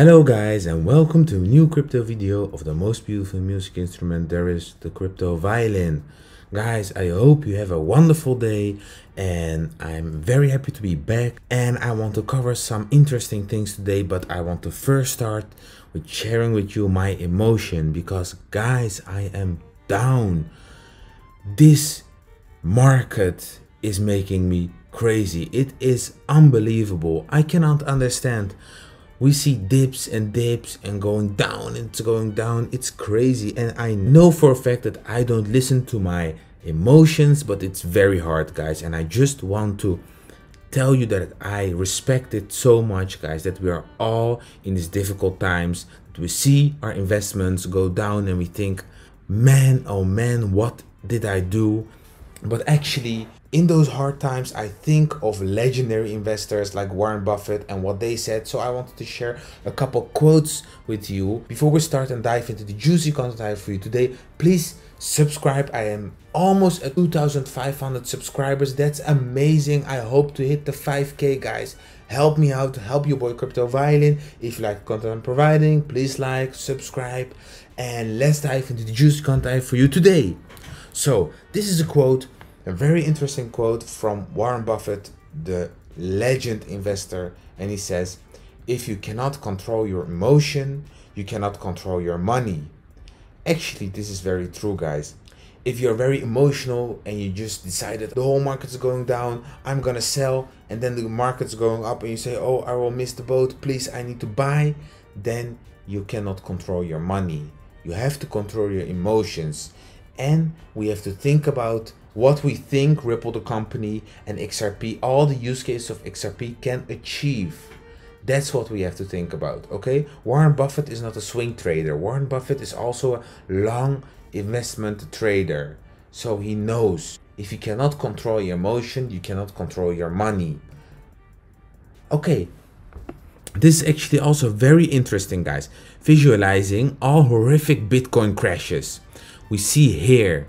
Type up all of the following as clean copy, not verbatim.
Hello guys, and welcome to a new crypto video of the most beautiful music instrument there is, the crypto violin. Guys, I hope you have a wonderful day, and I'm very happy to be back, and I want to cover some interesting things today, but I want to first start with sharing with you my emotion, because guys, I am down. This market is making me crazy. It is unbelievable. I cannot understand. We see dips and going down, it's going down. It's crazy, and I know for a fact that I don't listen to my emotions, but it's very hard, guys. And I just want to tell you that I respect it so much, guys, that we are all in these difficult times, that we see our investments go down and we think, man, oh man, what did I do? But actually, in those hard times, I think of legendary investors like Warren Buffett and what they said. So I wanted to share a couple quotes with you. Before we start and dive into the juicy content I have for you today, please subscribe. I am almost at 2,500 subscribers. That's amazing. I hope to hit the 5K, guys. Help me out, help your boy Crypto Violin. If you like the content I'm providing, please like, subscribe, and let's dive into the juicy content I have for you today. So this is a quote, a very interesting quote from Warren Buffett, the legend investor, and he says, if you cannot control your emotion, you cannot control your money. Actually, this is very true, guys. If you're very emotional and you just decided the whole market's going down, I'm gonna sell, and then the market's going up and you say, oh, I will miss the boat, please, I need to buy, then you cannot control your money. You have to control your emotions. And we have to think about what we think Ripple, the company, and XRP, all the use cases of XRP can achieve. That's what we have to think about, okay? Warren Buffett is not a swing trader. Warren Buffett is also a long investment trader. So he knows if you cannot control your emotion, you cannot control your money. Okay, this is actually also very interesting, guys. Visualizing all horrific Bitcoin crashes. We see here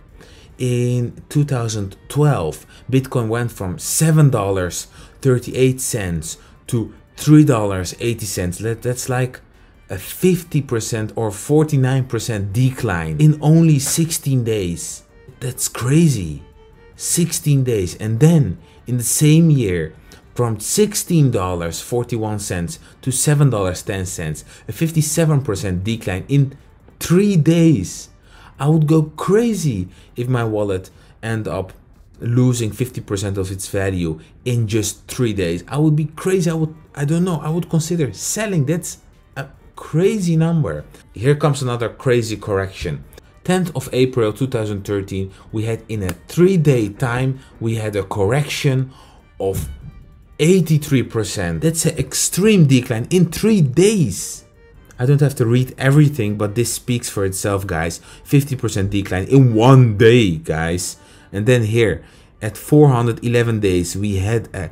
in 2012, Bitcoin went from $7.38 to $3.80. That's like a 50% or 49% decline in only 16 days. That's crazy. 16 days. And then in the same year, from $16.41 to $7.10, a 57% decline in 3 days. I would go crazy if my wallet end up losing 50% of its value in just 3 days. I would be crazy. I don't know, I would consider selling. That's a crazy number. Here comes another crazy correction. 10th of April 2013, we had in a 3-day time, we had a correction of 83%. That's an extreme decline in 3 days. I don't have to read everything, but this speaks for itself, guys. 50% decline in 1 day, guys. And then here, at 411 days, we had a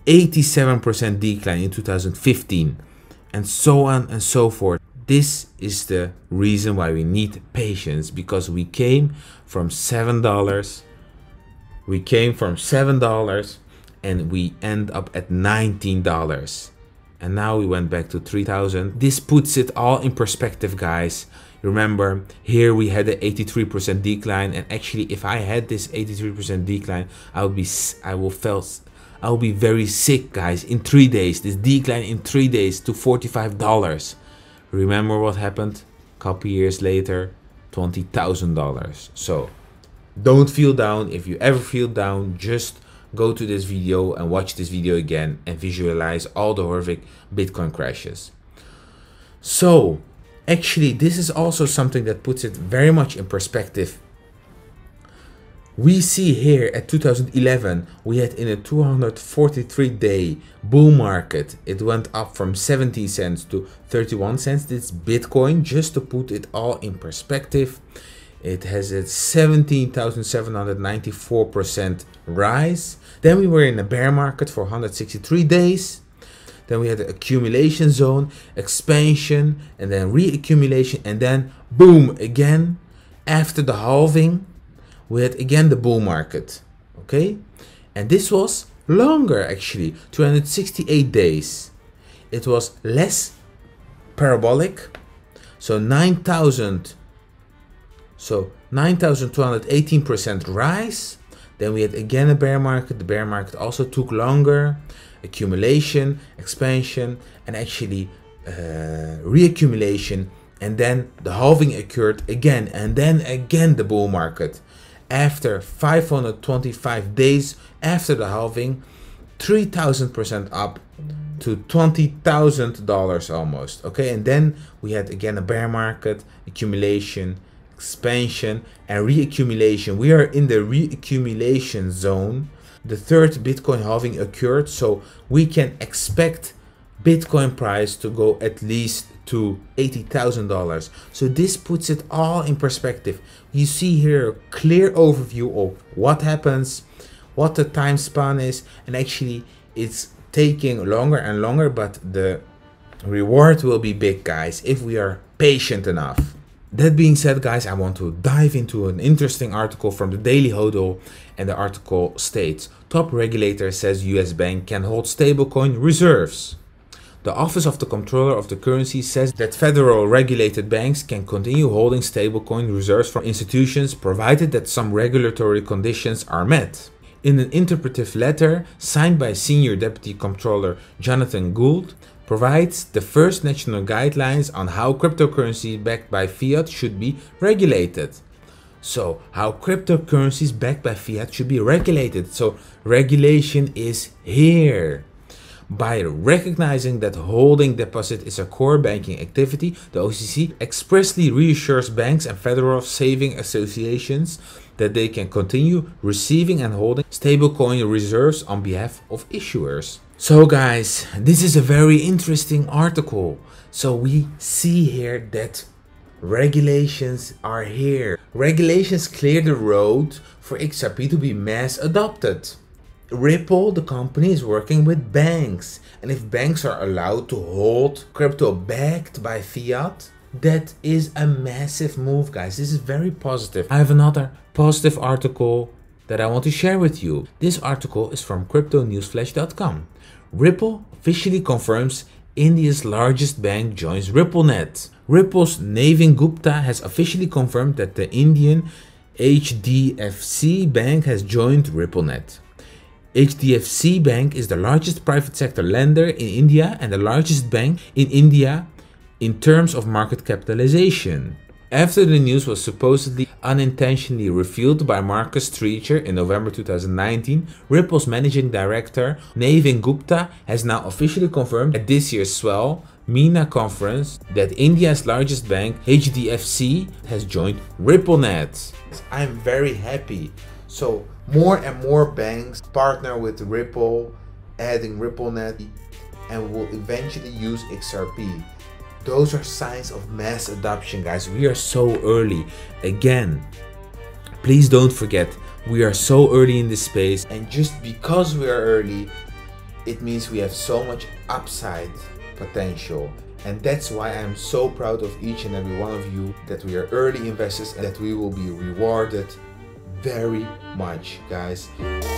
87% decline in 2015. And so on and so forth. This is the reason why we need patience, because we came from $7. We came from $7 and we end up at $19. And now we went back to 3,000. This puts it all in perspective, guys. Remember, here we had an 83% decline, and actually, if I had this 83% decline, I will be very sick, guys. In 3 days, this decline in 3 days to $45. Remember what happened? A couple years later, $20,000. So, don't feel down. If you ever feel down, just go to this video and watch this video again and visualize all the horrific Bitcoin crashes. So actually, this is also something that puts it very much in perspective. We see here at 2011, we had in a 243-day bull market, it went up from 17 cents to 31 cents. This Bitcoin, just to put it all in perspective, it has a 17,794% rise. Then we were in a bear market for 163 days. Then we had the accumulation zone, expansion, and then reaccumulation, and then boom again. After the halving, we had again the bull market. Okay, and this was longer, actually, 268 days. it was less parabolic. So 9,218% rise. Then we had again a bear market. The bear market also took longer. Accumulation, expansion, and actually reaccumulation. And then the halving occurred again, and then again the bull market. After 525 days after the halving, 3,000% up to $20,000 almost. Okay, and then we had again a bear market, accumulation, expansion, and reaccumulation. We are in the reaccumulation zone. The third Bitcoin halving occurred, so we can expect Bitcoin price to go at least to $80,000. So this puts it all in perspective. You see here a clear overview of what happens, what the time span is, and actually it's taking longer and longer, but the reward will be big, guys, if we are patient enough. That being said, guys, I want to dive into an interesting article from the Daily Hodl, and the article states, top regulator says US bank can hold stablecoin reserves. The Office of the Comptroller of the Currency says that federal regulated banks can continue holding stablecoin reserves from institutions provided that some regulatory conditions are met. In an interpretive letter signed by Senior Deputy Comptroller Jonathan Gould, provides the first national guidelines on how cryptocurrency backed by fiat should be regulated. So, how cryptocurrencies backed by fiat should be regulated. So, regulation is here. By recognizing that holding deposit is a core banking activity, the OCC expressly reassures banks and federal saving associations that they can continue receiving and holding stablecoin reserves on behalf of issuers. So guys, this is a very interesting article. So we see here that regulations are here. Regulations clear the road for XRP to be mass adopted. Ripple, the company, is working with banks, and if banks are allowed to hold crypto backed by fiat, that is a massive move, guys. This is very positive. I have another positive article that I want to share with you. This article is from cryptonewsflash.com. Ripple officially confirms India's largest bank joins RippleNet. Ripple's Navin Gupta has officially confirmed that the Indian HDFC Bank has joined RippleNet. HDFC Bank is the largest private sector lender in India and the largest bank in India in terms of market capitalization. After the news was supposedly unintentionally revealed by Marcus Treacher in November 2019, Ripple's managing director Navin Gupta has now officially confirmed at this year's Swell MENA conference that India's largest bank, HDFC, has joined RippleNet. I'm very happy. So more and more banks partner with Ripple, adding RippleNet, and will eventually use XRP. Those are signs of mass adoption, guys. We are so early. Again, please don't forget, we are so early in this space, and just because we are early, it means we have so much upside potential. And that's why I'm so proud of each and every one of you, that we are early investors and that we will be rewarded very much, guys.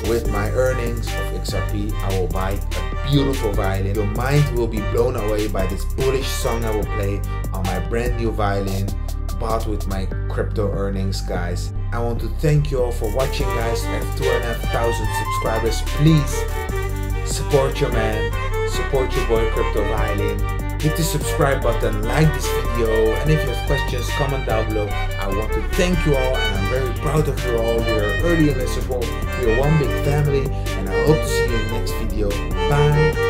With my earnings of XRP, I will buy a beautiful violin. Your mind will be blown away by this bullish song I will play on my brand new violin, bought with my crypto earnings, guys. I want to thank you all for watching, guys. I have 2,500 subscribers. Please support your man, support your boy Crypto Violin. Hit the subscribe button, like this video, and if you have questions, comment down below. I want to thank you all, and I'm very proud of you all. We are early investors, we are one big family, and I hope to see you in the next video. Bye!